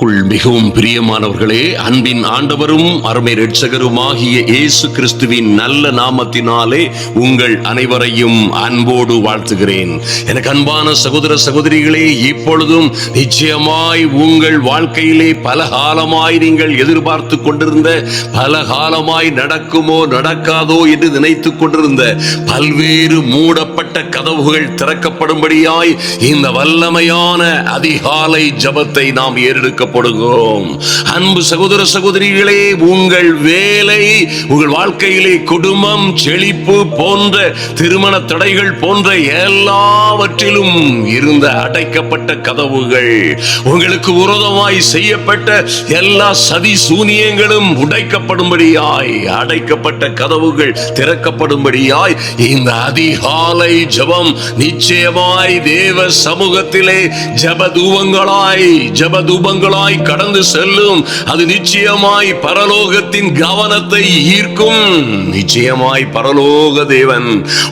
மிகவும் பிரியமானவர்களே, அன்பின் ஆண்டவரும் அருமை இரட்சகருமாகிய இயேசு கிறிஸ்துவின் நல்ல நாமத்தினாலே உங்கள் அனைவரையும் அன்போடு வாழ்த்துகிறேன். எனக்கு அன்பான சகோதர சகோதரிகளே, இப்பொழுதும் நிச்சயமாய் உங்கள் வாழ்க்கையிலே பல காலமாய் நீங்கள் எதிர்பார்த்து கொண்டிருந்த, பல காலமாய் நடக்குமோ நடக்காதோ என்று நினைத்து கொண்டிருந்த பல்வேறு மூடப்பட்ட கதவுகள் திறக்கப்படும்படியாய் இந்த வல்லமையான அதிகாலை ஜபத்தை நாம் ஏறெடுக்க போடுகிறோம். அன்பு சகோதர சகோதரிகளே, உங்கள் வேலை, உங்கள் வாழ்க்கையிலே குடும்பம், செழிப்பு போன்ற திருமண தடைகள் போன்ற எல்லாவற்றிலும் இருந்த அடைக்கப்பட்ட கதவுகள், உங்களுக்கு விரோதமாய் செய்யப்பட்ட எல்லா சதி சூனியங்களும் உடைக்கப்படும்படியாய், அடைக்கப்பட்ட கதவுகள் திறக்கப்படும்படியாய் இந்த அதிகாலை ஜெபம் நிச்சயமாய் தேவ சமூகத்திலே ஜெபதூபங்களாய் கடந்து செல்லும். அது நிச்சயமாய் பரலோகத்தின் கவனத்தை ஈர்க்கும். நிச்சயமாய் பரலோக தேவன்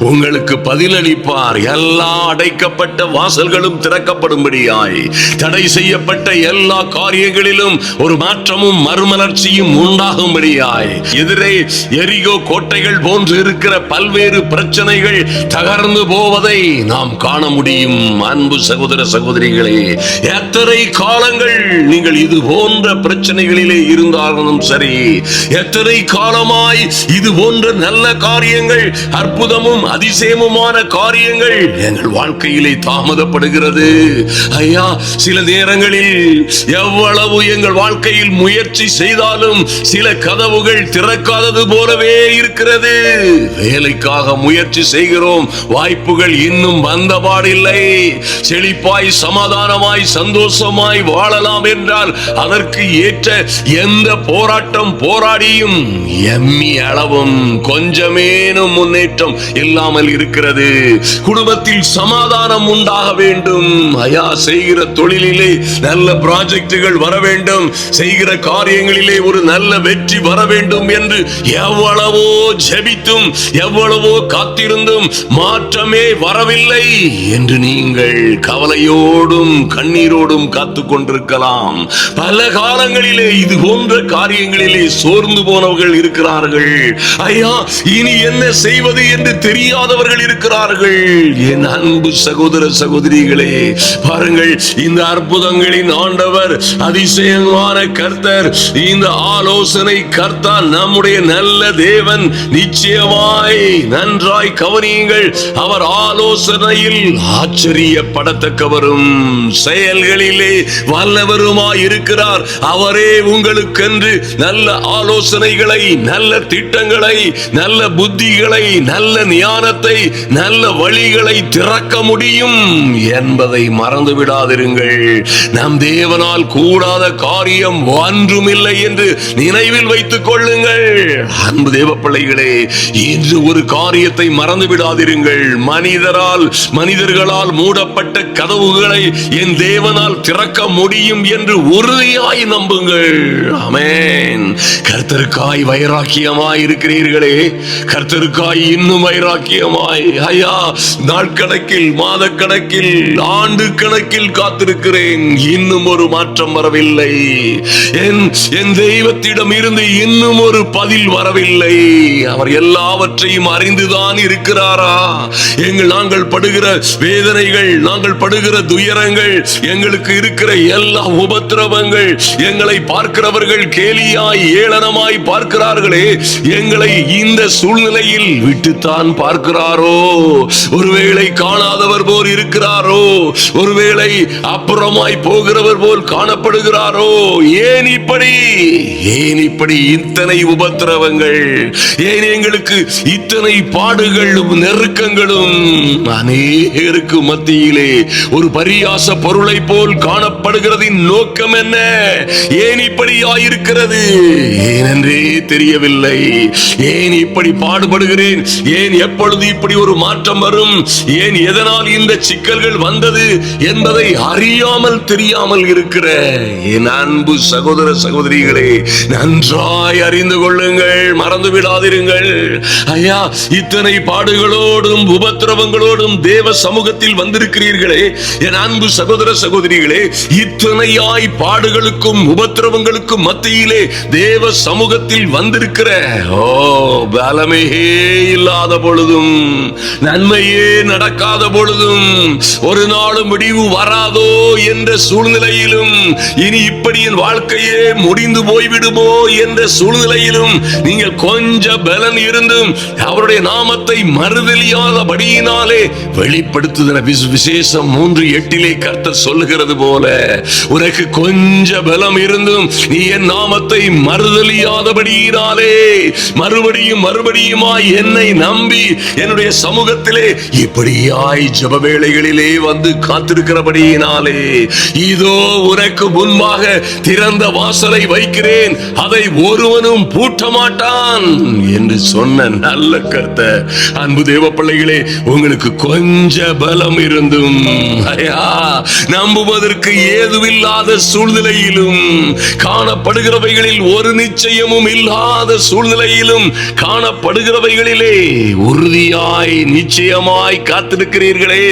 உங்களுக்கு பதிலளிப்பார். எல்லா அடைக்கப்பட்ட வாசல்களும் திறக்கப்படும்படியாய், தடை செய்யப்பட்ட எல்லா காரியங்களிலும் ஒரு மாற்றமும் மறுமலர்ச்சியும் உண்டாகும்படியாய், எதிரே எரிகோ கோட்டைகள் போன்று இருக்கிற பல்வேறு பிரச்சனைகள் தகர்ந்து போவதை நாம் காண முடியும். அன்பு சகோதர சகோதரிகளே, எத்தனை காலங்கள் நீங்கள் இது போன்ற பிரச்சனைகளிலே இருந்தாலும் சரி, எத்தனை காலமாய் இது போன்ற நல்ல காரியங்கள், அற்புதமும் அதிசயமுமான காரியங்கள் எங்கள் வாழ்க்கையிலே தாமதப்படுகிறது. ஐயா, சில நேரங்களில் எவ்வளவு எங்கள் வாழ்க்கையில் முயற்சி செய்தாலும் சில கதவுகள் திறக்காதது போலவே இருக்கிறது. வேலைக்காக முயற்சி செய்கிறோம், வாய்ப்புகள் இன்னும் வந்தபாடில்லை. செழிப்பாய் சமாதானமாய் சந்தோஷமாய் வாழலாம் என்றால் அதற்கு ஏற்ற எந்த போராட்டம் போராடியும் எம்மி அளவும் கொஞ்சமேனும் முன்னேற்றம் இல்லாமல் இருக்கிறது. குடும்பத்தில் சமாதானம் உண்டாக வேண்டும். ஐயா, செய்கிற தொழிலிலே நல்ல ப்ராஜெக்டுகள் வர வேண்டும், செய்கிற காரியங்களிலே ஒரு நல்ல வெற்றி வர வேண்டும் என்று எவ்வளவோ ஜெபித்தும் எவ்வளவோ காத்திருந்தும் மாற்றமே வரவில்லை என்று நீங்கள் கவலையோடும் கண்ணீரோடும் காத்துக் கொண்டிருக்கலாம். பல காலங்களிலே இது போன்ற காரியங்களிலே சோர்ந்து போனவர்கள் இருக்கிறார்கள். ஐயா, இனி என்ன செய்வது என்று தெரியாதவர்கள் இருக்கிறார்கள். என் அன்பு சகோதர சகோதரிகளே, பாருங்கள், இந்த அற்புதங்களின் ஆண்டவர், அதிசயமான கர்த்தர், இந்த ஆலோசனை கர்த்தா, நம்முடைய நல்ல தேவன். நிச்சயமாய் நன்றாய் கவனியுங்கள். அவர் ஆலோசனையில் ஆச்சரியப்படத்தக்கவரும் செயல்களிலே வல்லவருமாய் இருக்கிறார். அவரே உங்களுக்கென்று நல்ல ஆலோசனைகளை, நல்ல திட்டங்களை, நல்ல புத்திகளை, நல்ல ஞானத்தை, நல்ல வழிகளை திறக்க முடியும் என்பதை மறந்து விடாதிருங்கள். நம் தேவனால் கூடாத காரியம் ஒன்றுமில்லை என்று நினைவில் வைத்துக் கொள்ளுங்கள். அன்பு தேவ பிள்ளைகளே, இன்று ஒரு காரியத்தை மறந்து விடாதிருங்கள். மனிதர்களால் மூடப்பட்ட கதவுகளை என் தேவனால் திறக்க முடியும் என்று உறுதியாய் நம்புங்கள். ஆமென். கர்த்தருக்காய் வைராக்கியமாய் இருக்கிறீர்களே, கர்த்தருக்காய் இன்னும் வைராக்கியமாய், ஐயா, நாட்கணக்கில், மாதக்கணக்கில், ஆண்டு கணக்கில் காத்திருக்கிறேன், இன்னும் ஒரு மாற்றம் வரவில்லை. என் தெய்வத்திடம் இருந்து இன்னும் ஒரு பதில் வரவில்லை. அவர் எல்லாவற்றையும் அறிந்துதான் இருக்கிறாரா? நாங்கள் படுகிற வேதனைகள், நாங்கள் படுகிற துயரங்கள், எங்களுக்கு இருக்கிற எல்லா உபத்திரவங்கள், எங்களை பார்க்கிறவர்கள் கேலியாய் ஏளனமாய் பார்க்கிறார்களே, எங்களை இந்த சூழ்நிலையில் விட்டுத்தான் பார்க்கிறாரோ? ஒருவேளை காணாதவர் போல் இருக்கிறாரோ? ஒருவேளை அப்புறமாய் போகிறவர் போல் காணப்படுகிறாரோ? ஏன் இப்படி இத்தனை உபத்திரவங்கள்? ஏன் எங்களுக்கு இத்தனை பாடுகளும் நெருக்கங்களும்? அநேகருக்கு மத்தியிலே ஒரு பரியாச பொருளை போல் காணப்படுகிறதின் நோக்கம் என்ன? ஏன் இப்படி ஆயிருக்கிறது? ஏனென்றே தெரியவில்லை. ஏன் இப்படி பாடுபடுகிறேன்? ஏன் எப்பொழுது இப்படி ஒரு மாற்றம் வரும்? ஏன் எதனால் இந்த சிக்கல்கள் வந்தது என்பதை அறியாமல் தெரியாமல் இருக்கிற என் அன்பு சகோதர சகோதரிகளே, நன்றாய் அறிந்து கொள்ளுங்கள், மறந்து விடாதிருங்கள். ஐயா, இத்தனை பாடுகளோடும் உபத்திரவங்களோடும் தேவ சமூகத்தில் வந்திருக்கிறீர்களே, என் அன்பு சகோதர சகோதரிகளே, இத்தனையா இத்தனையாய் பாடுகளுக்கும் உபத்திரவங்களுக்கும் மத்தியிலே தேவ சமூகத்தில் வந்திருக்கிற பலமே இல்லாத பொழுதும், நன்மையே நடக்காத பொழுதும், ஒரு நாளும் முடிவு வராதோ என்ற சூழ்நிலையிலும், இனி இப்படி என் வாழ்க்கையே முடிந்து போய்விடுமோ என்ற சூழ்நிலையிலும் நீங்கள் கொஞ்ச பலன் இருந்தும் அவருடைய நாமத்தை மறுதலியாதபடியினாலே வெளிப்படுத்துகிற விசேஷம் 3:8 கர்த்தர் சொல்லுகிறது போல, உனக்கு கொஞ்ச பலம் இருந்தும் நீ என் நாமத்தை மறுதலியாதபடியினாலே மறுபடியும் மறுபடியுமாய் என்னை நம்பி என்னுடைய சமூகத்திலே இப்படியாய் ஜெப வேளைகளிலே வந்து காத்திருக்கிறபடியினாலே, இதோ உனக்கு முன்பாக திறந்த வாசலை வைக்கிறேன், அதை ஒருவனும் பூட்ட மாட்டான் என்று சொன்ன நல்ல கர்த்தர். அன்பு தேவ பிள்ளைகளே, உங்களுக்கு கொஞ்ச பலம் இருந்தும் நம்புவதற்கு ஏதுவில்லாத சூழ்நிலையிலும், காணப்படுகிறவைகளில் ஒரு நிச்சயமும் இல்லாத சூழ்நிலையிலும், காணப்படுகிறவைகளிலே உறுதியாய் நிச்சயமாய் காத்திருக்கிறீர்களே,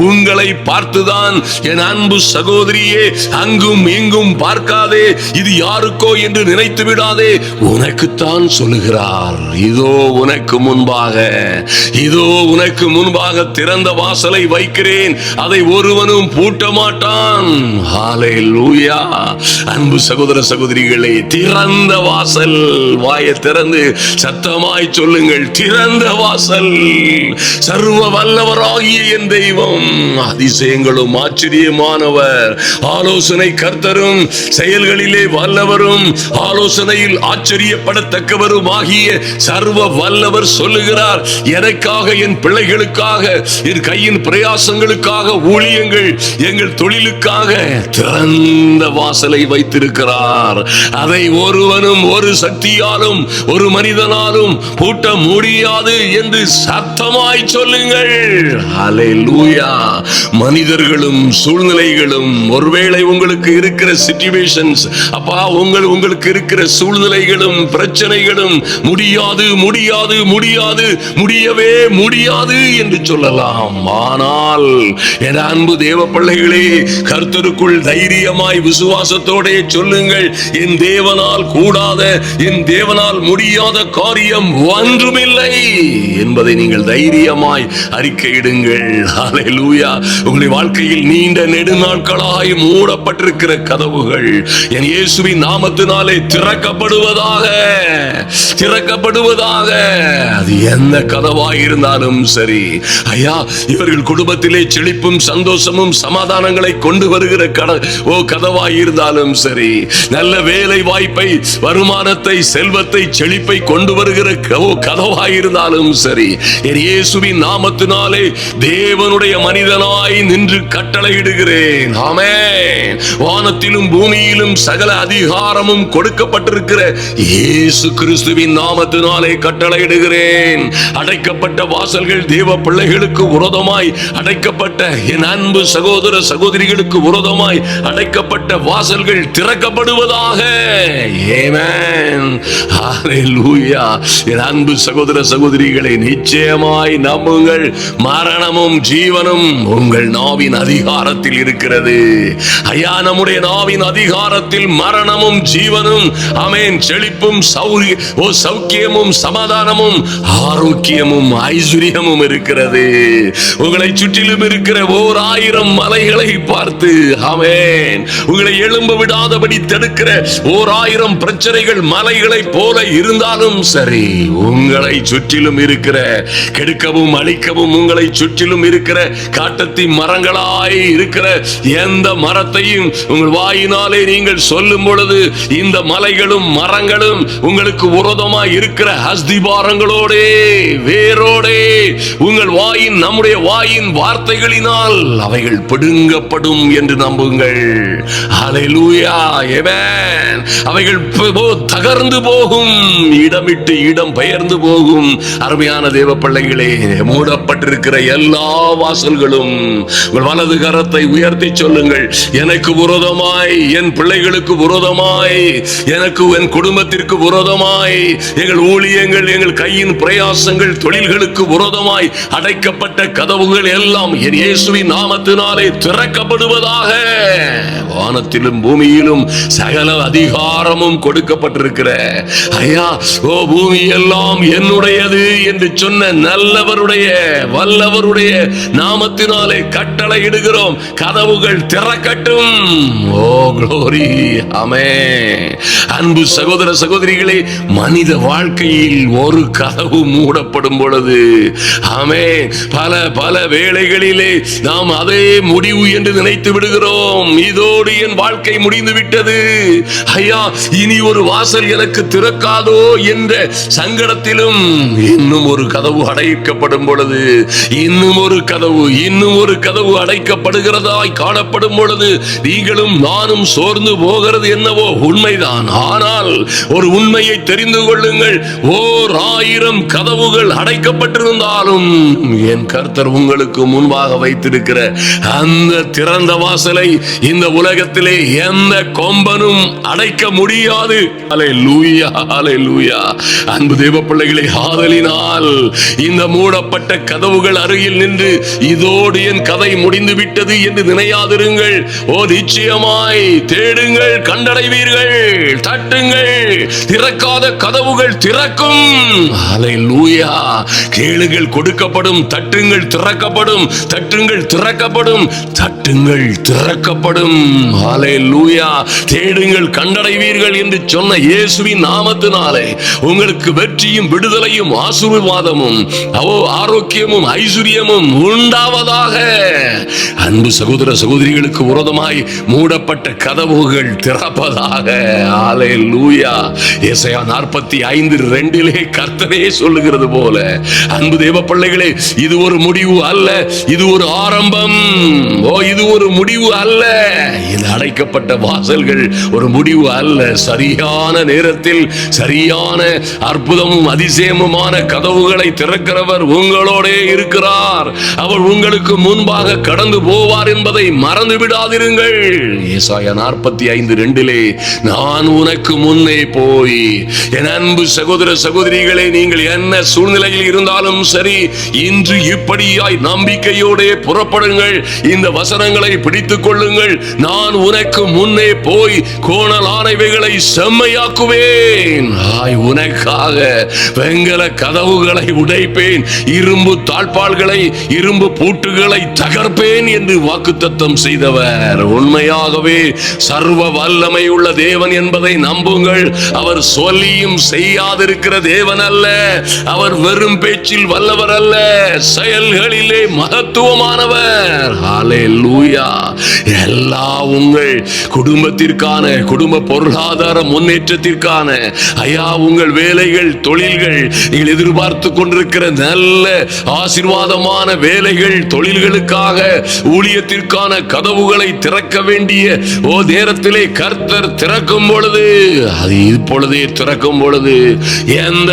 உங்களை பார்த்துதான் என் அன்பு சகோதரியே, அங்கும் இங்கும் பார்க்காதே, இது யாருக்கோ என்று நினைத்து விடாதே, உனக்குத்தான் சொல்லுகிறார். இதோ உனக்கு முன்பாக, இதோ உனக்கு முன்பாக திறந்த வாசலை வைக்கிறேன், அதை ஒருவனும் பூட்ட மாட்டான். ஹல்லேலூயா. அன்பு சகோதர சகோதரிகளே, திறந்த வாசல். வாயை திறந்து சத்தமாய் சொல்லுங்கள், திறந்த வாசல். சர்வ வல்லவராகிய என் தெய்வம், அதிசயங்களும் ஆச்சரியமானவர், ஆலோசனை கர்த்தரும், செயல்களிலே வல்லவரும், ஆலோசனையில் ஆச்சரியப்படத்தக்கவரும் ஆகிய சர்வ வல்லவர் சொல்லுகிறார், எனக்காக, என் பிள்ளைகளுக்காக, என் கையின் பிரயாசங்களுக்காக, ஊழியங்கள், எங்கள் தொழிலுக்காக திறந்த வாசலை வைத்திருக்கிறார். அதை ஒருவனும் ஒரு சக்தியாலும் ஒரு மனிதனாலும் பூட்ட முடியாது என்று சத்தமாய் சொல்லுங்கள். ஹல்லேலூயா. மனிதர்களும் சூழ்நிலைகளும், ஒருவேளை உங்களுக்கு இருக்கிற சிச்சுவேஷன்ஸ், அப்பா, உங்களுக்கு இருக்கிற சூழ்நிலைகளும் பிரச்சனைகளும் முடியாது முடியாது முடியாது முடியவே முடியாது என்று சொல்லலாம். ஆனால் என் அன்பு தேவ பிள்ளைகளே, கர்த்தருக்குள் தைரியமாய் விசுவாசத்தோட சொல்லுங்கள், என் தேவனால் கூடாத, என் தேவனால் முடியாத காரியம் ஒன்றுமில்லை என்பதை நீங்கள் தைரியமாய் அறிக்கையிடுங்கள். ஹல்லேலூயா. உங்களுடைய வாழ்க்கையில் நீண்ட நெடுநாட்களாய் மூடப்பட்டிருக்கிற கதவுகள் என் இயேசுவின் நாமத்தினாலே திறக்கப்படுவதாக, திறக்கப்படுவதாக. அது எந்த கதவாய் இருந்தாலும் சரி. ஐயா, இவர்கள் குடும்பத்திலே செழிப்பும் சந்தோஷமும் சமாதானங்களை கொண்டு வருகிற கதவாய் இருந்தாலும் சரி, நல்ல வேலை வாய்ப்பை, வருமானத்தை, செல்வத்தை, செழிப்பை கொண்டு வருகிற கதவாய் இருந்தாலும் சரி, என் இயேசுவின் நாமத்தினாலே தேவனுடைய மனிதனாய் நின்று கட்டளையிடுகிறேன். ஆமென். வானத்திலும் பூமியிலும் சகல அதிகாரமும் கொடுக்கப்பட்டிருக்கிற இயேசு கிறிஸ்துவின் நாமத்தினாலே கட்டளையிடுகிறேன். அடைக்கப்பட்ட வாசல்கள், தேவ பிள்ளைகளுக்கு விரோதமாய் அடைக்கப்பட்ட என் அன்பு சகோதர சகோதரிகளுக்கு விரோதமாய் அடைக்கப்பட்ட வாசல்கள் திறக்கப்படுவதாக. ஆமென். ஹல்லேலூயா. என் அன்பு சகோதர சகோதரிகளை நிச்சயமாய் நம்புங்கள், மரணமும் ஜீவனும் உங்கள் நாவின் அதிகாரத்தில் இருக்கிறது. ஐயா, நம்முடைய நாவின் அதிகாரத்தில் மரணமும் ஜீவனும், ஆமென், செழிப்பும் சௌக்கியமும் சமாதானமும் ஆரோக்கியமும் ஐஸ்வர்யமும் இருக்கிறது. உங்களை சுற்றிலும் இருக்கிற 1000 மலைகளை பார்த்து, ஆமென், உங்களை எழும்ப விடாதபடி தடுக்கிற 1000 பிரச்சனைகள் மலைகளை போல இருந்தாலும் சரி, உங்களை சுற்றிலும் இருக்கிற, கெடுக்கவும் அழிக்கவும் உங்களை சுற்றிலும் இருக்கிற காட்டத்தி மரங்களாய் இருக்கிற எந்த மரத்தையும் உங்கள் வாயினாலே நீங்கள் சொல்லும் பொழுது, இந்த மலைகளும் மரங்களும் உங்களுக்கு விரோதமாய் இருக்கிற அஸ்திபாரங்களோடே, வேரோடே, உங்கள் வாயின், நம்முடைய வாயின் வார்த்தைகளினால் அவைகள் பிடுங்கப்படும் என்று நம்புங்கள். ஹல்லேலூயா. ஆமென். அவைகள் தகர்ந்து போகும், இடமிட்டு இடம் பெயர்ந்து போகும். அருமையான தேவ பிள்ளைகளே, மூடப்பட்டிருக்கிற எல்லா வாசல்களும், உங்கள் வலது கரத்தை உயர்த்தி சொல்லுங்கள், எனக்கு விரோதமாய், என் பிள்ளைகளுக்கு விரோதமாய், எனக்கு, என் குடும்பத்திற்கு விரோதமாய், எங்கள் ஊழியங்கள், எங்கள் கையின் பிரயாசங்கள், தொழில்களுக்கு விரோதமாய் அடைக்கப்பட்ட கதவுகள் எல்லாம் என் இயேசுவின் நாமத்தினாலே திறக்கப்படுவதாக. வானத்திலும் பூமியிலும் சகல அதிகாரமும் கொடுக்கப்பட்டிருக்கிற ஐயா, ஓ பூமி எல்லாம் என்னுடையது என்று சொன்ன நல்லவருடைய வல்லவருடைய நாமத்தினாலே கட்டளை இடுகிறோம், கதவுகள் திறக்கட்டும். ஓ க்ளோரி, ஆமென். அன்பு சகோதர சகோதரிகளே, மனித வாழ்க்கையில் ஒரு கதவு மூடப்படும் பொழுது ஆமென், பல பல வேளைகளிலே நாம் அதே முடிவு என்று நினைத்து விடுகிறோம். இதோடு என் வாழ்க்கை முடிந்து விட்டது, ஐயா இனி ஒரு வாசல் எனக்கு திறக்காதோ என்ற சங்கடத்திலும் இன்னும் ஒரு கதவு அடைக்கப்படும் பொழுது, இன்னும் ஒரு கதவு அடைக்கப்படுகிறதாய் காணப்படும் பொழுது நீங்களும் நானும் சோர்ந்து போகிறது என்னவோ உண்மைதான். ஆனால் ஒரு உண்மையை தெரிந்து கொள்ளுங்கள், ஓர் 1000 கதவுகள் அடைக்கப்பட்டிருந்தாலும் என் கர்த்தர் உங்களுக்கு முன்பாக வைத்திருக்கிற அந்த திறந்த வாசலை இந்த உலகத்திலே எந்த கொம்பனும் அடைக்க முடியாது. அல்லேலூயா, அல்லேலூயா. அன்பு தேவ பிள்ளைகளை, ஆதலினால் இந்த மூடப்பட்ட கதவுகள் அருகில் நின்று இதோடு என் கதை முடிந்து விட்டது என்று நினையாதிருங்கள். ஓ நிச்சயமாய் தேடுங்கள், கண்டடைவீர்கள். தட்டுங்கள், திறக்காத கதவுகள் திறக்கும். அல்லேலூயா. கேளுங்கள், கொடுக்கப்படும். தட்டுங்கள், திறக்கப்படும். தட்டுங்கள், திறக்கப்படும். தட்டுங்கள், திறக்கப்படும். அல்லேலூயா. தேடுங்கள், கண்டடைவீர்கள் என்று சொன்ன இயேசுவின் நாமத்தினாலே உங்களுக்கு வெற்றியும் விடுதலையும் ஆசீர்வாதமும் ஆரோக்கியமும் ஐஸ்வர்யமும் உண்டாவதாக. அன்பு சகோதர சகோதரிகளுக்கு விரோதமாய் மூடப்பட்ட கதவுகள் திறப்பதாக. அல்லேலூயா. ஏசாயா 45:2 கர்த்தரே சொல்லுகிறது போல, அன்பு தேவ பிள்ளைகளே, இது ஒரு முடிவு அல்ல, இது ஒரு ஆரம்பம். இது ஒரு முடிவு அல்ல. இந்த அடைக்கப்பட்ட வாசல்கள் ஒரு முடிவு அல்ல. சரியான நேரத்தில் சரியான அற்புதமும் அதிசயமுமான கதவுகளை திறக்கிறவர் உங்களோட இருக்கிறார். அவர் உங்களுக்கு முன்பாக கடந்து போவார் என்பதை மறந்து விடாதிருங்கள். ஏசாயா 45:2 நான் உனக்கு முன்னே போய். என் அன்பு சகோதர சகோதரிகளே, நீங்கள் என்ன சூழ்நிலையில் இருந்தாலும் சரி, இன்று இப்படியாய் நம்பிக்கையோட புறப்படுங்கள். இந்த வசனங்களை பிடித்துக் கொள்ளுங்கள். நான் உனக்கு முன்னே போய் கோணலானவைகளை செம்மையாக்குவேன். உனக்காக வெங்கல கதவுகளை உடைப்பேன், இரும்பு தாழ்பாள்களை, இரும்பு பூட்டுகளை தகர்ப்பேன் என்று வாக்குத்தத்தம் செய்தவர் உண்மையாகவே சர்வ வல்லமை உள்ள தேவன் என்பதை நம்புங்கள். அவர் சொல்லியும் செய்யாதிருக்கிற தேவன் அல்ல. அவர் வெறும் பேச்சில் வல்லவர் அல்ல, செயல்களிலே மகத்துவமானவர். ஹல்லேலூயா. எல்லா உங்கள் குடும்பத்திற்கான, குடும்ப பொருளாதார முன்னேற்றத்திற்கான, ஐயா உங்கள் வேலைகள், தொழில்கள், நீங்கள் எதிர்பார்த்து கொண்டிருக்கிற நல்ல ஆசீர்வாதமான வேலைகள், தொழில்களுக்காக, ஊழியத்திற்கான கதவுகளை திறக்க வேண்டிய நேரத்திலே கர்த்தர் திறக்கும் பொழுது, அது இப்பொழுதே திறக்கும் பொழுது எந்த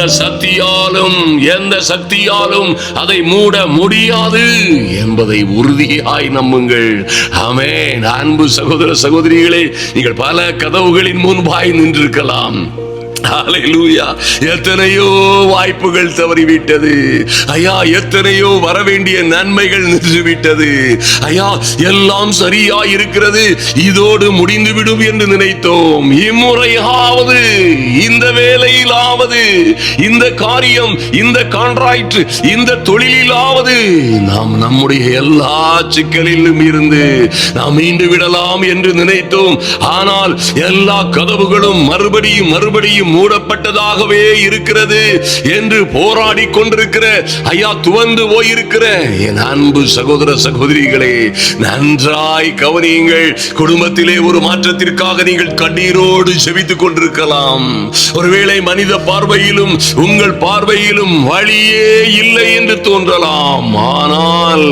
சக்தியாலும் அதை மூட முடியாது என்பதை உறுதியாய் நம்புங்கள். ஆமென். அன்பு சகோதர சகோதரிகளே, நீங்கள் பல கதவுகளின் முன்பாய் நின்றிருக்கலாம். ஹல்லேலூயா. எத்தனையோ வாய்ப்புகள் தவறிவிட்டது ஐயா, எத்தனையோ வரவேண்டிய நன்மைகள் நின்றுவிட்டது ஐயா. எல்லாம் சரியா இருக்கிறது, இதோடு முடிந்துவிடும் என்று நினைத்தோம். இம்முறையாவது, இந்த வேலையிலாவது, இந்த காரியம், இந்த கான்ட்ராக்ட், இந்த தொழிலாவது நாம் நம்முடைய எல்லா சிக்கலிலும் இருந்து நாம் மீண்டு விடலாம் என்று நினைத்தோம். ஆனால் எல்லா கதவுகளும் மறுபடியும் மூடப்பட்டதாகவே இருக்கிறது என்று போராடி கொண்டிருக்கிற ஐயா, துவந்து போயிருக்கிற என் அன்பு சகோதர சகோதரிகளே, நன்றாய் கவனியுங்கள். குடும்பத்திலே ஒரு மாற்றத்திற்காக நீங்கள் கண்ணீரோடு ஜெபித்துக் கொண்டிருக்கலாம். ஒருவேளை மனித பார்வையிலும் உங்கள் பார்வையிலும் வழியே இல்லை என்று தோன்றலாம். ஆனால்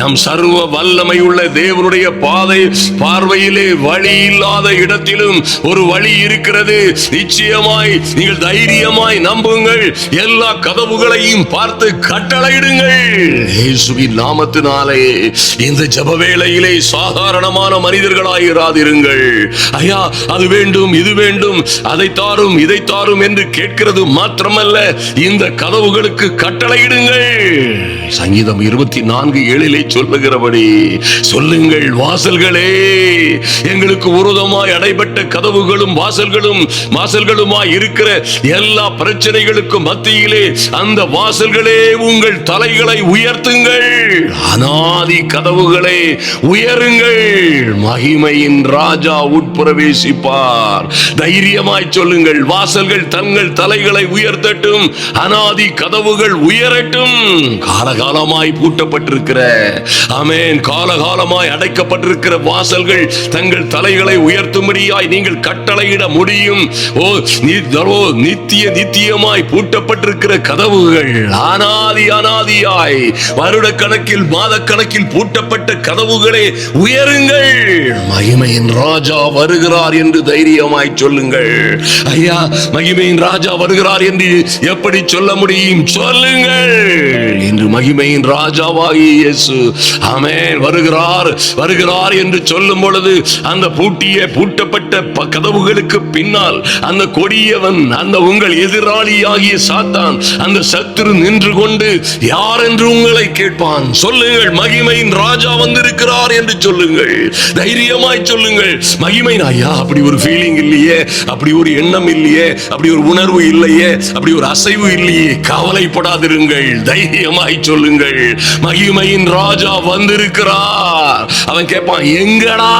நம் சர்வ வல்லமை உள்ள தேவனுடைய பார்வையிலே வழி இல்லாத இடத்திலும் ஒரு வழி இருக்கிறது. நிச்சயமாக நீங்கள் தைரியமாய் நம்புங்கள். எல்லா கதவுகளையும் பார்த்து கட்டளையிடுங்கள். இயேசுவின் நாமத்தினாலே இந்த ஜெப வேளையிலே சாதாரணமான மனிதர்களாய் இராதிருங்கள். ஐயா, அது வேண்டும், இது வேண்டும், அதை தாரும், இதை தாரும் என்று கேட்கிறது மாத்திரமல்ல, இந்த கதவுகளுக்கு கட்டளையிடுங்கள். சங்கீதம் 24:7 சொல்லுகிறபடி, சொல்லுங்கள் வாசல்களே, எங்களுக்கு விரோதமாய் அடைபட்ட கதவுகளும் வாசல்களுமாய் இருக்கிற எல்லா பிரச்சனைகளுக்கும் மத்தியிலே அந்த வாசல்களே உங்கள் தலைகளை உயர்த்துங்கள், அநாதி கதவுகளே உயருங்கள், மகிமையின் ராஜா உட்பிரவேசிப்பார். தைரியமாய் சொல்லுங்கள், வாசல்கள் தங்கள் தலைகளை உயர்த்தட்டும், அநாதி கதவுகள் உயரட்டும். காலகாலமாய் பூட்டப்பட்டிருக்கிற, ஆமென், காலகாலமாய் அடைக்கப்பட்டிருக்கிற வாசல்கள் தங்கள் தலைகளை உயர்த்தும்படியாய் நீங்கள் கட்டளையிட முடியும். நித்தியமாய் பூட்டப்பட்டிருக்கிற கதவுகள், அநாதியாய் வருட கணக்கில் மாத கணக்கில் பூட்டப்பட்ட கதவுகளே உயருங்கள், மகிமையின் ராஜா வருகிறார் என்று தைரியமாய் சொல்லுங்கள். ஐயா, மகிமையின் ராஜா வருகிறார் என்று எப்படி சொல்ல முடியும்? சொல்லுங்கள். இன்று மகிமையின் ராஜாவாகிய இயேசு, ஆமென், வருகிறார் என்று சொல்லும் பொழுது அந்த பூட்டப்பட்ட கதவுகளுக்கு பின்னால் அந்த கொடியவன், அந்த உங்கள் எதிராளியாகிய சாத்தான், அந்த சத்துரு நின்று கொண்டு யார் என்று உங்களை கேட்பான். சொல்லுங்கள், மகிமையின் ராஜா வந்திருக்கிறார் என்று சொல்லுங்கள். தைரியமாய் சொல்லுங்கள். மகிமை, ஐயா, அப்படி ஒரு ஃபீலிங் இல்லையே, அப்படி ஒரு எண்ணம் இல்லையே, அப்படி ஒரு உணர்வு இல்லையே, அப்படி ஒரு அசைவு இல்லையே. கவலைப்படாதிருங்கள், தைரியமாய் சொல்லுங்கள், மகிமையின் ராஜா வந்திருக்கிறார். அவன் கேட்பான், எங்கடா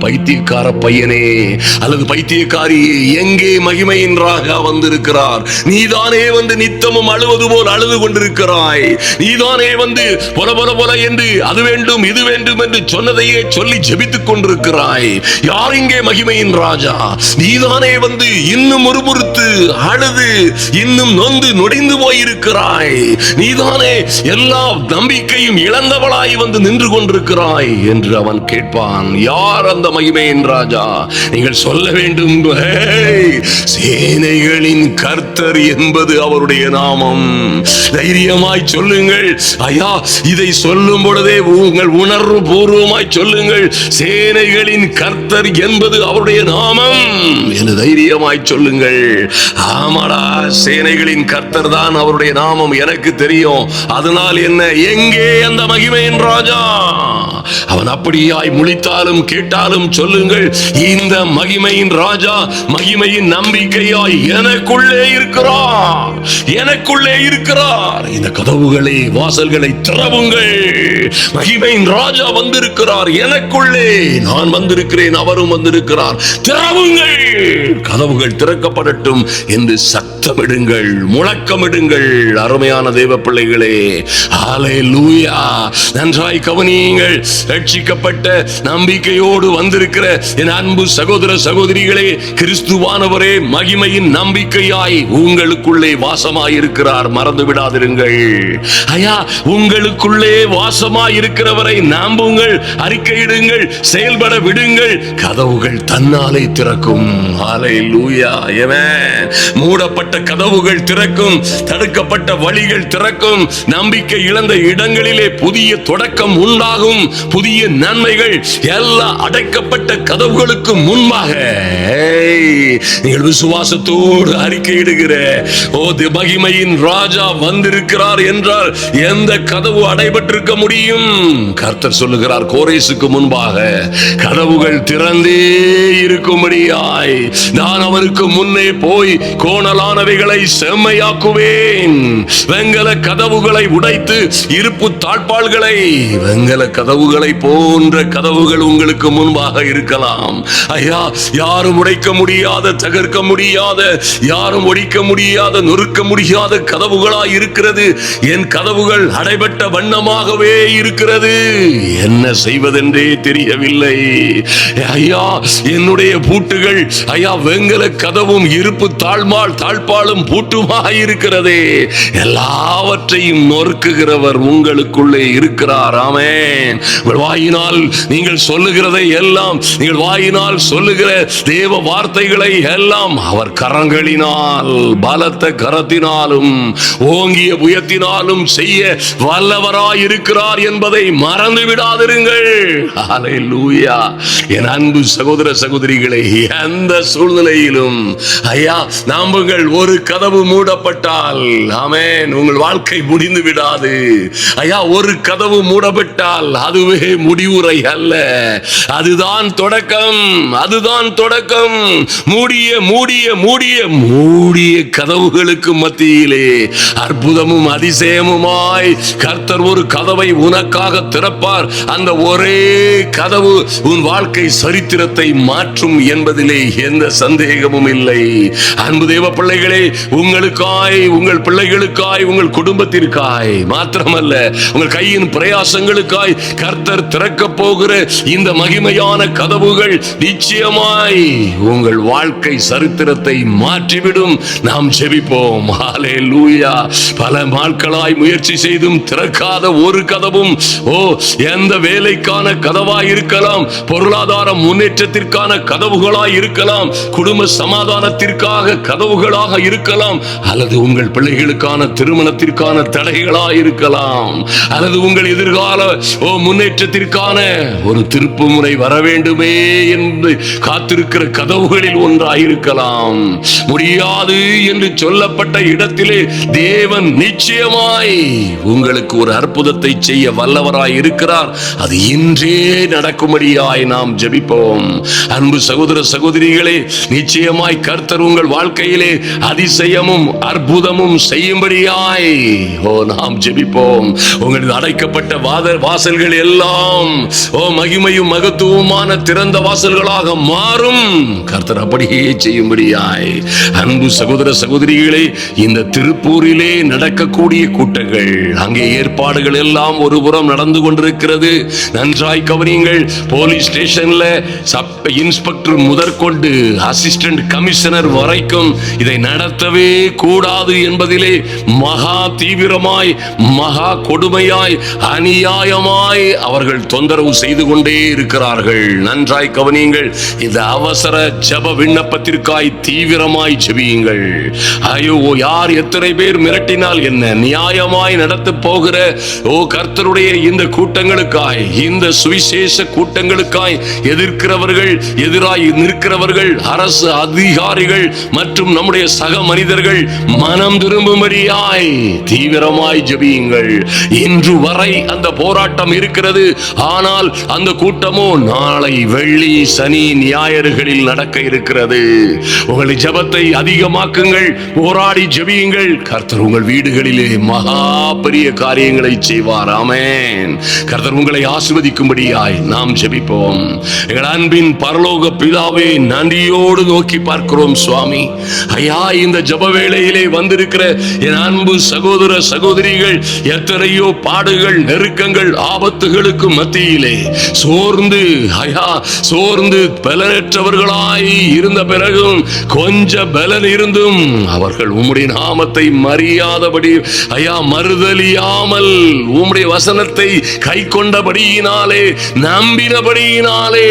பைத்தியக்கார பையனே அல்லது பைத்தியக்காரியே, எங்கே மகிமையின் ராஜா வந்திருக்கிறார்? நீதானே வந்து நித்தமும் அழுவது போல் அழுது கொண்டிருக்கிறாய். நீதானே வந்து பொல என்று அது வேண்டும் இது வேண்டும் என்று சொன்னதையே சொல்லி ஜெபித்துக் கொண்டிருக்கிறாய். யார் இங்கே மகிமையின் ராஜா? நீதானே வந்து இன்னும் முறுமுறுத்து அழுது இன்னும் நொந்து நொடிந்து போயிருக்கிறாய். நீதானே எல்லா நம்பிக்கையும் இழந்தவளாய் வந்து நின்று கொண்டிருக்கிறாய் என்று அவன் கேட்பான். யார் அந்த மகிமையின் ராஜா? நீங்கள் சொல்ல வேண்டும், சேனைகளின் கர்த்தர் என்பது அவருடைய நாமம். தைரியமாய் சொல்லுங்கள். ஐயா, இதை சொல்லும் பொழுதே உங்கள் உணர்வு பூர்வமாய் சொல்லுங்கள், சேனைகளின் கர்த்தர் என்பது அவருடைய நாமம் என்று தைரியமாய் சொல்லுங்கள். ஆமாடா, சேனைகளின் கர்த்தர் தான் அவருடைய நாமம், எனக்கு தெரியும். அதனால் என்ன? எங்கே அந்த மகிமையின் ராஜா? அவன் அப்படியாய் முழித்தாலும் கேட்டாலும் சொல்லுங்கள், இந்த மகிமையின் ராஜா, மகிமையின் நம்பிக்கையாய் எனக்குள்ளே இருக்கிறார், எனக்குள்ளே இருக்கிறார். இந்த கதவுகளை வாசல்களை திறவுங்கள். மகிமையின் ராஜா வந்திருக்கிறார், எனக்குள்ளே நான் வந்திருக்கிறேன், அவரும் வந்திருக்கிறார். திறவுங்கள், கதவுகள் திறக்கப்படட்டும் என்று சத்தமிடுங்கள், முழக்கமிடுங்கள். அருமையான தேவ பிள்ளைகளே, ஹல்லேலூயா. நன்றாய் கவனியுங்கள். ரட்சிக்கப்பட்ட நம்பிக்கையோடு வந்திருக்கிற என் அன்பு சகோதர சகோதரிகளே, கிறிஸ்துவானவரே மகிமையின் நம்பிக்கையாய் உங்களுக்குள்ளே வாசமாயிருக்கிறார். மறந்து விடாதிருங்கள். ஐயா, உங்களுக்குள்ளே வாசமாயிருக்கிறவரை நம்புங்கள், அறிக்கையிடுங்கள், செயல்பட விடுங்கள். கதவுகள் தன்னாலே திறக்கும். ஹல்லேலூயா. ஆமென். மூடப்பட்ட கதவுகள் திறக்கும், தடுக்கப்பட்ட வழிகள் திறக்கும், நம்பிக்கை இழந்த இடங்களிலே புதிய தொடக்கம் உண்டாகும், புதிய நன்மைகள். எல்லா அடைக்கப்பட்ட கதவுகளுக்கு முன்பாக நீங்கள் விசுவாசத்தோடு அறிக்கையிடுகிற, ஓ, மகிமையின் ராஜா வந்திருக்கிறார் என்றால் எந்த கதவு அடைபட்டிருக்க முடியும்? கர்த்தர் சொல்லுகிறார், கோரேசுக்கு முன்பாக கதவுகள் திறந்தே இருக்கும்படியாய் நான் அவருக்கு முன்னே போய் கோணலானவைகளை செம்மையாக்குவேன். வெங்கல கதவுகளை உடைத்து இருப்பு தாழ்பாள்களை, வெங்கல கதவுகளை போன்ற கதவுகள் உங்களுக்கு முன்பாக இருக்கலாம். ஐயா, யாரும் உடைக்க முடியாத, தகர்க்க முடியாத, யாரும் ஒடிக்க முடியாத, நொறுக்க முடியாத கதவுகளாய் இருக்கிறது. என் கதவுகள் அடைபட்ட வண்ணமாகவே இருக்கிறது. என்ன செய்வதென்றே தெரியவில்லை. ஐயா, என்னுடைய பூட்டுகள், ஐயா, வெங்கல கதவும் இருப்பு தாழ்பாளும் பூட்டுமாய் இருக்கிறதே. எல்லாவற்றையும் நொறுக்குகிறவர் உங்களுக்குள்ளே இருக்கிறார். ஆமென். வாயினால் நீங்கள் சொல்லுகிறதை எல்லாம், நீங்கள் வாயினால் சொல்லுகிற தேவ வார்த்தைகளை எல்லாம் அவர் கரங்களினால், பலத்த கரத்தினாலும் ஓங்கிய புயத்தினாலும் செய்ய வல்லவராய் இருக்கிறார் என்பதை மறந்து விடாதிருங்கள். ஹல்லேலூயா. என் அன்பு சகோதர சகோதரிகளை, எந்த சூழ்நிலையிலும் ஐயா நம்புங்கள், ஒரு கதவு மூடப்பட்டால் ஆமென், உங்கள் வாழ்க்கை முடிந்து விடாது. ஐயா, ஒரு கதவு மூடப்பட்டால் அதுவே முடிவுரை அல்ல, அதுதான் தொடக்கம், அதுதான் தொடக்கம். மூடிய மூடிய மூடிய மூடிய கதவுகளுக்கு மத்தியிலே அற்புதமும் அதிசயமுமாய் கர்த்தர் ஒரு கதவை உனக்காக திறப்பார். அந்த ஒரே கதவு உன் வாழ்க்கை சரித்திரத்தை மாற்றும் என்பதிலே எந்த சந்தேகமும் இல்லை. அன்பு தேவ பிள்ளைகளே, உங்களுக்காய், உங்கள் பிள்ளைகளுக்காய், உங்கள் குடும்பத்திற்காய் மாத்திரமல்ல, உங்கள் கையின் பிரயாசங்களுக்காய் கர்த்தர் திறக்க போகிற இந்த மகிமையான கதவுகள் நிச்சயமாய் உங்கள் வாழ்க்கை சரித்திரத்தை மாற்றிவிடும். நாம் ஜெபிப்போம். ஹல்லேலூயா. பல நாட்களாய் முயற்சி செய்தும் திறக்காத ஒரு கதவும், எந்த வேலைக்கான கதவாய் இருக்கலாம், பொருளாதார முன்னேற்றத்திற்கான கதவுகளாய் இருக்கலாம், குடும்ப சமாதானத்திற்காக கதவுகளாக இருக்கலாம், அல்லது உங்கள் பிள்ளைகளுக்கான திருமணத்திற்கான தடைகளாய் இருக்கலாம், அல்லது உங்கள் எதிர்கால முன்னேற்றத்திற்கான ஒரு திருப்பு முறை வர வேண்டுமே என்று காத்திருக்கிற கதவுகளில் ஒன்றாயிருக்கலாம். முடியாது என்று சொல்லப்பட்ட இடத்திலே தேவன் நிச்சயமாய் உங்களுக்கு ஒரு அற்புதத்தை செய்ய வல்லவராய் இருக்கிறார். அது இன்றே நடக்கும்படியாய் நாம் ஜெபிப்போம். அன்பு சகோதர சகோதரிகளே, நிச்சயமாய் கர்த்தர் உங்கள் வாழ்க்கையிலே அதிசயமும் அற்புதமும் செய்யும்படியாய் நாம் ஜெபிப்போம். உங்களது அடைக்கப்பட்ட வாசல்கள் எல்லாம் மகிமையும் மகத்துவமான திறந்த வாசல்களாக மாறும். கர்த்தர் அப்படியே செய்யும்படியாய். அன்பு சகோதர சகோதரிகளே, இந்த திருப்பூரிலே நடக்கக்கூடிய கூட்டங்கள், அங்கே ஏற்பாடுகள் எல்லாம் ஒருபுறம் நடந்து கொண்டிருக்கிறது. நன்றாய் கவனியுங்கள். போலீஸ் ஸ்டேஷன்ல சப் இன்ஸ்பெக்டர் முதற்கொண்டு அசிஸ்டன்ட் கமிஷனர் வரைக்கும் இதை நடத்தவே கூடாது என்பதிலே மகா தீவிரமாய், மகா கொடுமையாய், அநியாயமாய் அவர்கள் தொந்தரவு செய்து கொண்டே இருக்கிறார்கள். நன்றாய் கவனியுங்கள். இந்த அவசர ஜெப விண்ணப்பத்திற்காய் தீவிரமாய் ஜெபியுங்கள். ஐயோ, யார் எத்தனை பேர் மிரட்டினால் என்ன, நியாயமாய் நடத்த போகிற கர்த்தருடைய இந்த கூட்டங்களுக்காய், இந்த சுவிசேஷ கூட்டங்களுக்காய் எதிர்க்கிறவர்கள், எதிராய் நிற்கிறவர்கள், அரசு அதிகாரிகள் மற்றும் நம்முடைய சக மனிதர்கள் மனம் திரும்பும்படியாய் தீவிரமாய் ஜெபியுங்கள். இன்று வரை அந்த போராட்டம் இருக்கிறது. ஆனால் அந்த கூட்டமோ நாளை வெள்ளி, சனி, ஞாயிறுகளில் நடக்க இருக்கிறது. உங்கள் ஜெபத்தை அதிகமாக்குங்கள், போராடி ஜெபியுங்கள். கர்த்தர் உங்கள் வீடுகளிலே மகா பெரிய காரியங்களை செய்வார். ஆமென். கர்த்தர் உங்களை ஆசீர்வதிக்கும்படியாய் நாம் ஜெபிப்போம். எங்கள் அன்பின் பரலோக பிதாவே, நன்றியோடு நோக்கி பார்க்கிறோம் சுவாமி. ஐயா, இந்த ஜெப வேளையிலே வந்திருக்கிற என் அன்பு சகோதர சகோதரிகள் எத்தனையோ பாடுகள், நெருக்கங்கள், ஆபத்துகளுக்கு மத்தியிலே சோர்ந்து பலனற்றவர்களாய் இருந்த பிறகும், கொஞ்ச பலன் இருந்தும் அவர்கள் உம்முடைய நாமத்தை மறியாதபடி, ஐயா, மறுதலியாமல் உம்முடைய வசனத்தை கை கொண்டபடியினாலே, நம்பினபடியினாலே,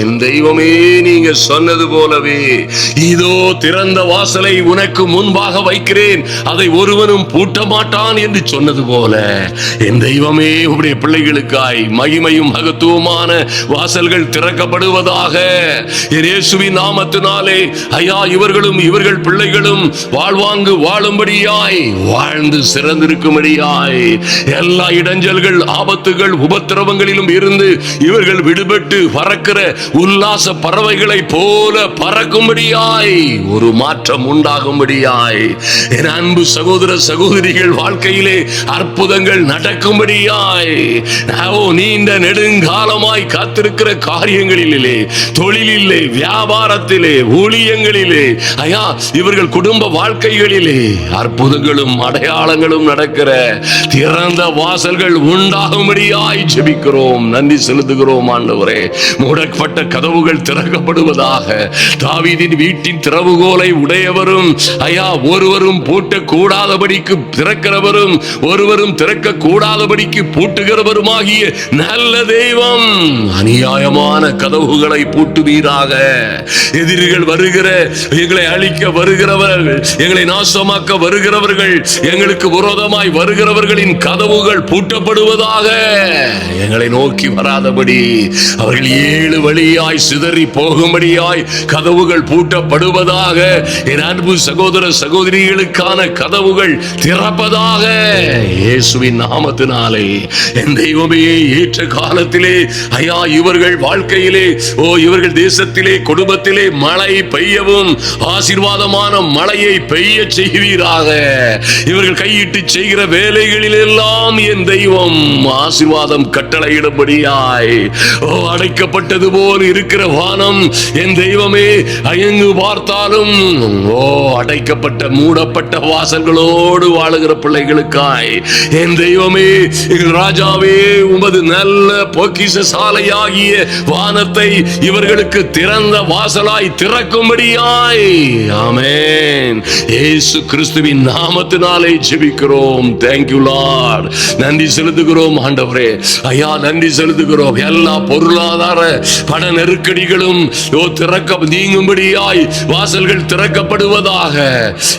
என் தெய்வமே, நீங்க சொன்னது போலவே இதோ திறந்த வாசலை உனக்கு முன்பாக வைக்கிறேன், அதை ஒருவனும் பூட்ட மாட்டான் என்று சொன்னது போல, என் தெய்வமே, உம்முடைய பிள்ளைகளுக்காய் மகிமையும் மகத்துவமான வாசல்கள் திறக்கப்படுவதாக. இயேசுவின் நாமத்தினாலே ஐயா, இவர்களும் இவர்கள் பிள்ளைகளும் வாழ்வாங்கு வாழும்படியாய், வாழ்ந்து சிறந்திருக்கும்படியாய், எல்லா இடைஞ்சல்கள், ஆபத்துகள், உபத்திரவங்களிலும் இருந்து இவர்கள் விடுபட்டு பறக்கிற உல்லாச பறவைகளை போல பறக்கும்படியாய், ஒரு மாற்றம் உண்டாகும்படியாய், என் அன்பு சகோதர சகோதரிகள் வாழ்க்கையிலே அற்புதங்கள் நடக்கும்படியாய், நீண்ட நெடுங்காலமாய் காத்திருக்கிற காரியங்களிலே, தொழிலிலே, வியாபாரத்திலே, ஊழியங்களிலே, ஐயா, இவர்கள் குடும்ப வாழ்க்கைகளிலே அற்புதங்களும் அடையாளங்களும் நடக்கிற திறந்த வாசல்கள் உண்டாகும்படியாய் ஜெபிக்கிறோம். நன்றி செலுத்துகிறோம் ஆண்டவரே. மூடப்பட்ட கதவுகள் திறக்கப்படுவதாக. தாவீதின் வீட்டின் திறவுகோலை உடையவரும், ஐயா, ஒருவரும் பூட்ட கூடாதபடிக்கு திறக்கிறவரும், ஒருவரும் திறக்க கூடாதபடிக்கு பூட்டுகிறவருமாகிய நல்ல தெய்வம், அநியாயமான கதவுகளை பூட்டுவீராக. எதிரிகள் வருகிற, எங்களை அழிக்க வருகிறவர்கள், எங்களை நாசமாக்க வருகிறவர்கள், எங்களுக்கு விரோதமாய் வருகிறவர்களின் கதவுகள் பூட்டப்படுவதாக. எங்களை நோக்கி வராதபடி அவர்கள் 7 வழியாய் சிதறி போகும்படியாய் கதவுகள் பூட்டப்படுவதாக. என் அன்பு சகோதர சகோதரிகளுக்கான கதவுகள் திறப்பதாக இயேசுவின் நாமத்தினாலே. என் தெய்வமே, ஏற்ற காலத்திலே ஐயா இவர்கள் வாழ்க்கையிலே, இவர்கள் தேசத்திலே, குடும்பத்திலே மழை பெய்யவும், ஆசீர்வாதமான மழையை பெய்ய செய்வீராக. இவர்கள் கையிட்டு செய்கிற வேலைகளில் எல்லாம் என் தெய்வம் ஆசீர்வாதம் கட்டளையிடும்படியாய் அடைக்கப்பட்டது போல் இருக்கிற வானம் என் தெய்வமே, எங்கு பார்த்தாலும் அடைக்கப்பட்ட மூடப்பட்ட வாசல்களோடு வாழுகிற பிள்ளைகளுக்காய் என் தெய்வமே, எங்கள் ராஜாவே, உமது நல்ல பொக்கிஷ சாலையாகிய வானத்தை இவர்களுக்கு திறந்த வாசலாய் திறக்கும்படியாய். ஆமென். இயேசு கிறிஸ்துவின் நாமத்தினாலே ஜெபிக்கிறோம். Thank you Lord. நன்றி செலுத்துகிறோம் ஆண்டவரே. ஐயா நன்றி செலுத்துகிறோம். எல்லா பொருளாதார பண நெருக்கடிகளும் நீங்கும்படியாய் வாசல்கள் திறக்கப்படுவதாக.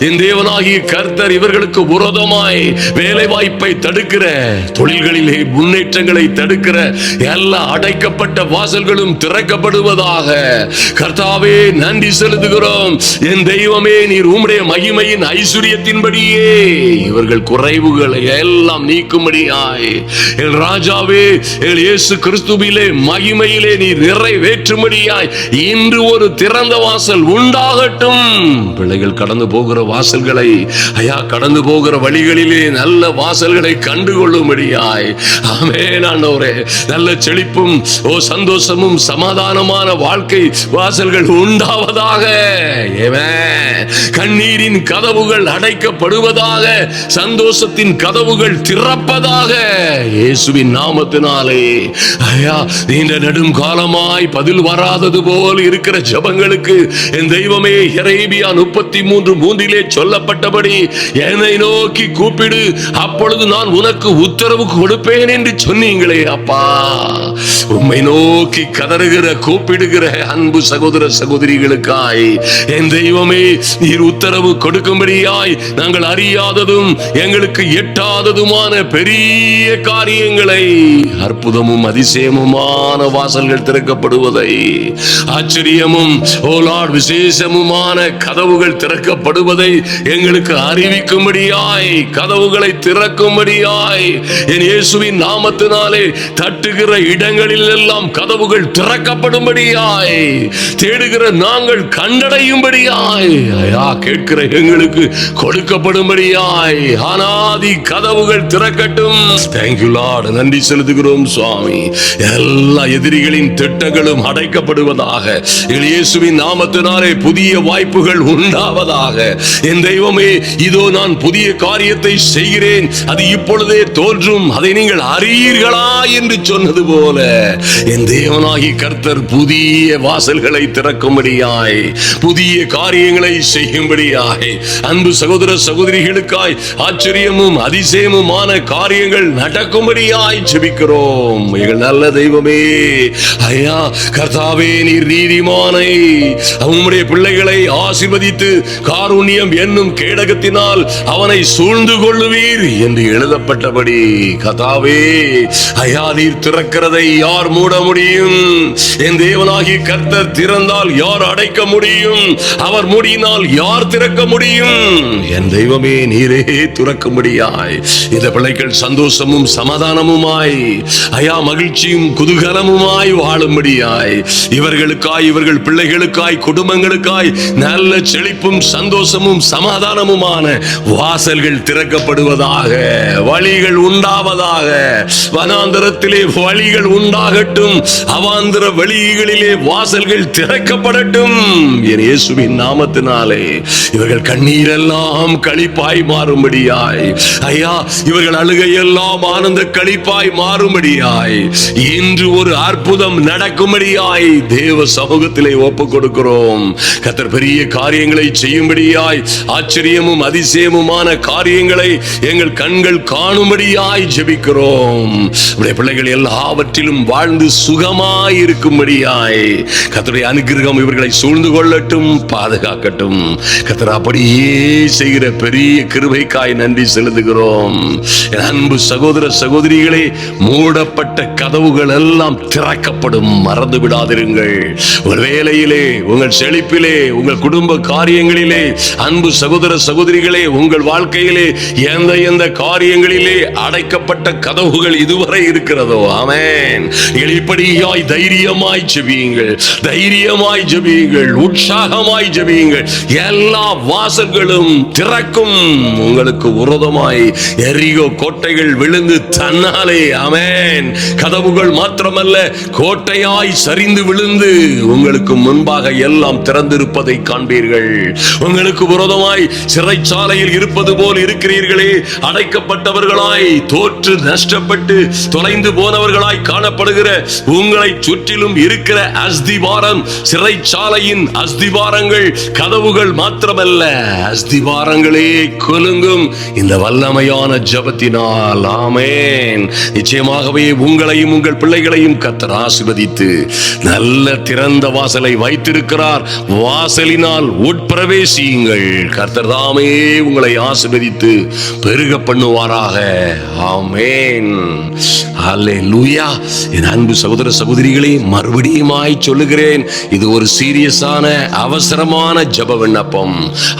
என் தேவனாகிய கர்த்தர் இவர்களுக்கு விரோதமாய் வேலை வாய்ப்பை தடுக்கிற, தொழில்களிலே முன்னேற்றங்களை தடுக்கிற எல்லா அடைக்கப்பட்ட வாசல்களும் திறக்கப்படுவதாக. கர்த்தாவே நன்றி செலுத்துகிறோம். என் தெய்வமே, நீர் உம்முடைய மகிமையின் ஐஸ்வரியத்தின்படியே இவர்கள் குறைவுகளை எல்லாம் நீக்கும்படியாய் என் ராஜாவே, என் இயேசு கிறிஸ்துவிலே மகிமையிலே நீர் நிறைவேற்றும்படியாய் இன்று ஒரு திறந்த வாசல் உண்டாகட்டும். பிள்ளைகள் கடந்து போகிற வாசல்களை ஐயா, கடந்து போகிற வழிகளிலே நல்ல வாசல்களை கண்டுகொள்ளும்படியாய். ஆமென் ஆண்டவரே. நல்ல செழிப்பும் சந்தோஷமும் சமாதானமான வாழ்க்கை வாசல்கள் உண்டாவதாக. கண்ணீரின் கதவுகள் அடைக்கப்படுவதாக, சந்தோஷத்தின் கதவுகள் திறப்பதாக இயேசுவின் நாமத்தினாலே. ஐயா, நீண்ட நெடும் காலமாய் பதில் வராதது போல் இருக்கிற ஜெபங்களுக்கு என் தெய்வமே, எரேமியா 33:3 சொல்லப்பட்டபடி என்னை நோக்கி கூப்பிடு, அப்பொழுது நான் உனக்கு உத்தரவு கொடுப்பேன் என்று சொன்னீங்களே அப்பா. உம்மை நோக்கி கதறுகிற, கூப்பிடுகிற அன்பு சகோதர சகோதரிகளுக்காய் என் தெய்வமே, நீர் உத்தரவு கொடுக்கும்படியாய் நாங்கள் அறியாததும் எங்களுக்கு எட்டாததுமான பெரிய காரியங்களை, அற்புதமும் அதிசயமுமான வாசல்கள் திறக்கப்படுவதை, ஆச்சரியமும் விசேஷமுமான கதவுகள் திறக்கப்படுவதை எங்களுக்கு அறிவிக்கும்படியாய், கதவுகளை திறக்கும்படியாய் என் இயேசுவின் நாமத்தினாலே தட்டுகிற இடங்களில் எல்லாம் கதவுகள் திறக்கப்படும்படியாய், தேடுகிற நாங்கள் கண்டடையும்படியாய், கேட்கிற எங்களுக்கு கொடுக்கப்படும்படியாய் அநாதி கதவுகள் திறக்கட்டும். Thank you Lord. நன்றி செலுத்துகிறோம் சுவாமி. எல்லா எதிரிகளின் திட்டங்களும் அடைக்கப்படுவதாக. இயேசுவின் நாமத்தினாலே புதிய வாய்ப்புகள் உண்டாவதாக. என் தெய்வமே, இதோ நான் புதிய காரியத்தை செய்கிறேன், அது இப்பொழுதே தோன்றும், அதை நீங்கள் அறியீர்களா என்று சொன்னது போல என் தேவனாகி கர்த்தர் புதிய வாசல்களை திறக்கும்படியாய், புதிய காரியங்களை செய்யும்படியாய், அன்பு சகோதர சகோதரிகளுக்காய் ஆச்சரியமும் அதிசயமுமான காரியங்கள் நடக்கும்படியாய் ஜெபிக்கிறோம். எங்கள் நல்ல தெய்வமே, ஐயா கர்த்தாவே, நீர் நீதிமானை உம்முடைய பிள்ளைகளை ஆசீர்வதித்து காருண்யம் என்னும் கேடகத்தினால் அவனை சூழ்ந்து கொள்ளுவீர் என்று எழுதப்பட்டபடி கர்த்தாவே, ஐயா நீர் திறக்கிறதை யார் மூட முடியும்? என் தேவனாகிய கர்த்தர் திறந்தால் யார் அடைக்க முடியும்? அவர் மூடினால் யார் திறக்க முடியும்? என் தெய்வமே, நீரே திறக்கும்படியாய் இந்த பிள்ளைகள் சந்தோஷமும் சமாதானமுமாய், ஐயா மகிழ்ச்சியும் குதூகலமுமாய் வாழும்படியாய், இவர்களுக்காய், இவர்கள் பிள்ளைகளுக்காய், குடும்பங்களுக்காய் நல்ல செழிப்பும் சந்தோஷமும் சமாதானமுமான வாசல்கள் திறக்கப்படுவதாக, வழிகள் உண்டாவதாக. வனாந்தரத்திலே வழிகள் உண்டாகட்டும், அவாந்தர வழிகளிலே வாசல்கள் திறக்கப்படட்டும். என் இயேசுவின் நாமத்தினாலே இவர்கள் கண்ணீரெல்லாம் களிப்பாய் மாறும்படியாய், ஐயா இவர்கள் அழுகையெல்லாம் ஆனந்த களிப்பாய் மாறும்படியாய், இன்று ஒரு அற்புதம் நடக்கும்படியாய் தேவ சமூகத்திலே ஒப்பு கொடுக்கிறோம். கர்த்தர் பெரிய காரியங்களை செய்யும்படியாய், ஆச்சரியமும் அதிசயமுமான காரியங்களை எங்கள் கண்கள் காணும்படியாய் ஜெபிக்கிறோம். பிள்ளைகள் எல்லாவற்றிலும் வாழ்ந்து சுகமாய் இருக்கும்படியாய் கர்த்தருடைய அனுகிரகம் இவர்களை சூழ்ந்து கொள்ளட்டும், பாதுகாக்கட்டும். கர்த்தர் அப்படியே செய்கிற பெரிய கிருபைக்காய் நன்றி செலுத்துகிறோம். என் அன்பு சகோதர சகோதரிகளே, மூடப்பட்ட கதவுகள் எல்லாம் திறக்கப்படும், மறந்து விடாதிருங்கள். உங்கள் வேலையிலே, உங்கள் செழிப்பிலே, உங்கள் குடும்ப காரியங்களிலே, அன்பு சகோதர சகோதரிகளே, உங்கள் வாழ்க்கையிலே எந்த காரியங்களிலே அடைக்கப்பட்ட கதவுகள் இதுவரை இருக்கிறதோ, ஆமென், இப்படியாய் தைரியமாய் ஜெபியுங்கள், தைரியமாய் ஜெபியுங்கள், உற்சாகமாய் ஜெபியுங்கள். எல்லா வாசல்களும் திறக்கும். உங்களுக்கு விரோதமாய் எரிகோ கோட்டைகள் விழுந்து தன்னாலே, ஆமென், கதவுகள் மாத்திரமல்ல கோட்டையாய் சரிந்து விழுந்து உங்களுக்கு முன்பாக எல்லாம் திறந்திருப்பதை காண்பீர்கள். உங்களுக்கு விரோதமாய் சிறைச்சாலையில் இருப்பது போல் இருக்கிறீர்களே, அடைக்கப்பட்டவர்களாய், தோற்று நஷ்டப்பட்டு தொலைந்து போனவர்களாய் காணப்படுகிற உங்களை சுற்றிலும் இருக்கிற அஸ்திவாரம், சிறைச்சாலையின் அஸ்திவாரங்கள், கதவுகள் மாத்திரமல்ல அஸ்திவாரங்களே குலுங்கும் இந்த வல்லமையான ஜெபத்தினால். ஆமென். நிச்சயமாகவே உங்களையும் உங்கள் பிள்ளைகளையும் கர்த்தர் ஆசீர்வதித்து நல்ல திறந்த வாசலை வைத்திருக்கிறார். வாசலினால் உட்பிரவேசியுங்கள். கர்த்தர் தாமே உங்களை ஆசீர்வதித்து பெருக பண்ணுவாராக. ஆமென். ஹல்லேலூயா. என் அன்பு சகோதர சகோதரிகளே, மறுபடியுமாய் சொல்லுகிறேன், இது ஒரு சீரியஸான அவசரமான ஜெப விண்ணப்பம்.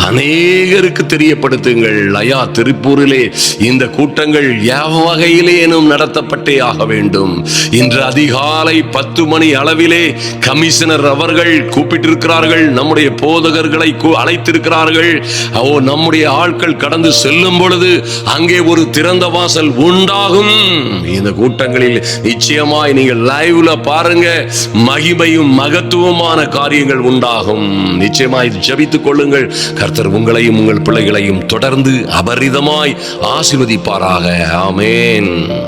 அநேகருக்கு தெரியப்படுத்துங்கள். ஐயா, திருப்பூரிலே இந்த கூட்டங்கள் எவ்வகையிலேனும் நடத்தப்பட்டே ஆக வேண்டும். இன்று அதிகாலை 10 மணி அளவிலே கமிஷனர் அவர்கள் கூப்பிட்டிருக்கிறார்கள். நம்முடைய போதகர்களை அழைத்திருக்கிறார்கள். நம்முடைய ஆட்கள் கடந்து செல்லும் பொழுது அங்கே ஒரு திறந்த வாசல் உண்டாகும். இந்த கூட்டங்களில் நிச்சயமாய் நீங்கள் லைவ்ல பாருங்க, மகிமையும் மகத்துவமான காரியங்கள் உண்டாகும். நிச்சயமாய் ஜெபித்துக் கொள்ளுங்கள். கர்த்தர் உங்களையும் உங்கள் பிள்ளைகளையும் தொடர்ந்து அபரிதமாய் ஆசீர்வதிப்பாராக. ஆமென்.